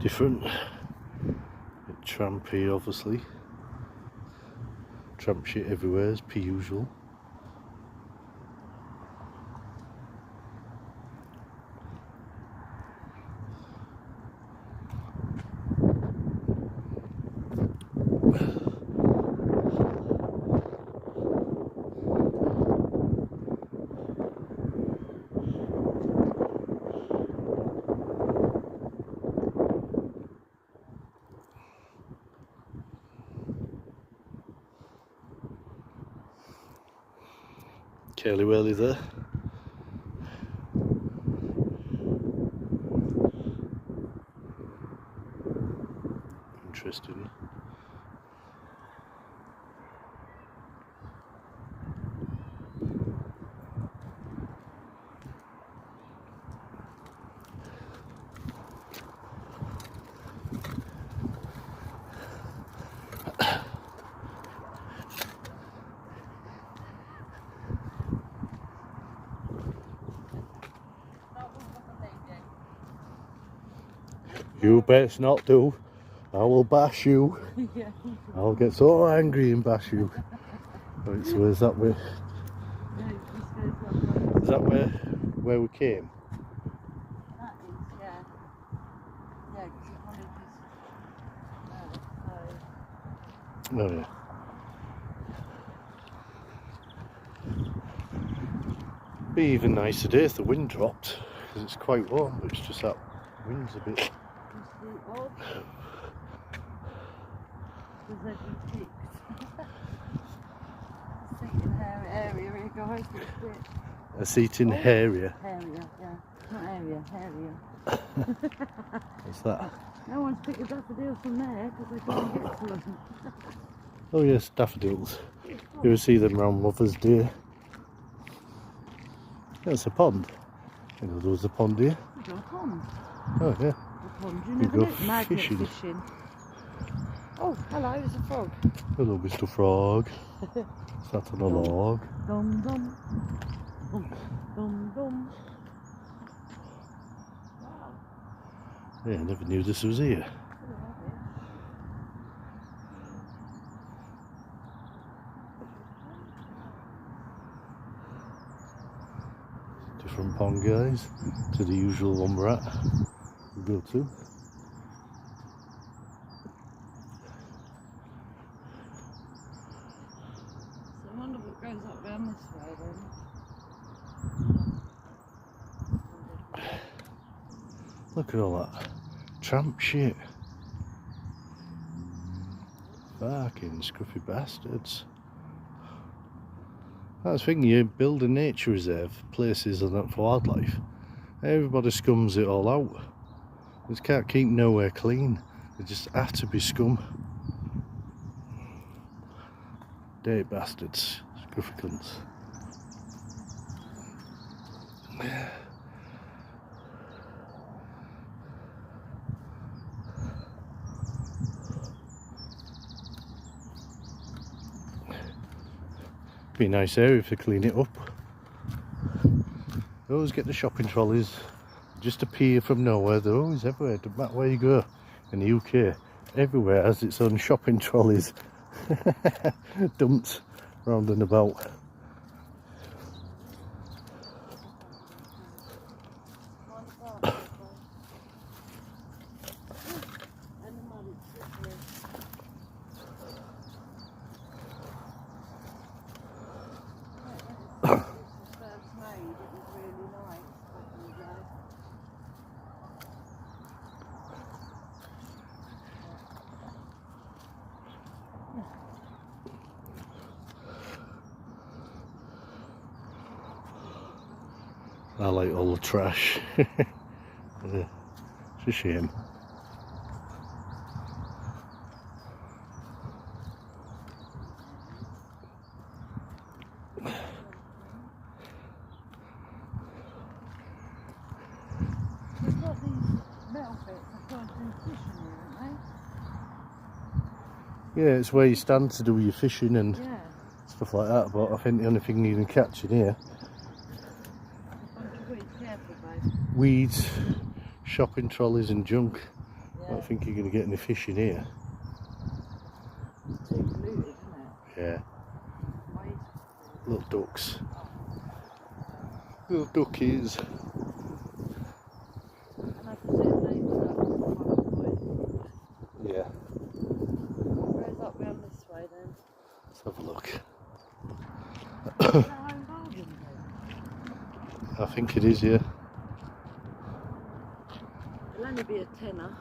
different. Trampy, obviously. Tramp shit everywhere, as per usual. Curly whirly there. Interesting. You best not do. I will bash you. Yeah. I'll get so angry and bash you. Right, so is that where? Is that where we came? That is, yeah. Yeah, because you wanted this. Oh yeah. Be even nicer today if the wind dropped, because it's quite warm, but it's just that wind's a bit. It's the odd. Because they've been fixed. Seating area here, guys. A seating area. Area, yeah. Not area, area. What's that? No one's picked the daffodils from there because they can't get to them. Oh yes, daffodils. You will see them around Mother's Day. That's a pond. I know there was a pond here. There's a pond. Oh yeah. A pond, you We never go know. Magnet fishing. fishing. Oh, hello, there's a frog. Hello, Mr. Frog. Sat on a log. Dum dum. Dum dum dum. Yeah, I never knew this was here. Different pond, guys, to the usual one we're at. We go to. So I wonder what goes up round this way then. Look at all that tramp shit. Fucking scruffy bastards. That's the thing, you build a nature reserve, places and that for wildlife. Everybody scums it all out. They just can't keep nowhere clean. They just have to be scum. Dirty bastards. Scruffy cunts. Be a nice area if they clean it up. They always get the shopping trolleys, just appear from nowhere. They're always everywhere, no matter where you go in the UK. Everywhere has its own shopping trolleys dumped round and about. I like all the trash. Yeah, it's a shame. They've got these metal bits that go into fishing here, haven't Yeah, it's where you stand to do your fishing and they? Yeah. stuff like that, but I think the only thing you can catch in here, Careful, babe. weeds, shopping trolleys and junk. I don't think you're going to get any fish in here. It's too polluted, isn't it? Yeah, Why is little ducks. Little duckies. And I presume they were up Yeah, Where's up round this way then? let's have a look. Is that home bargain then? I think it is, yeah. It'll only be a tenner.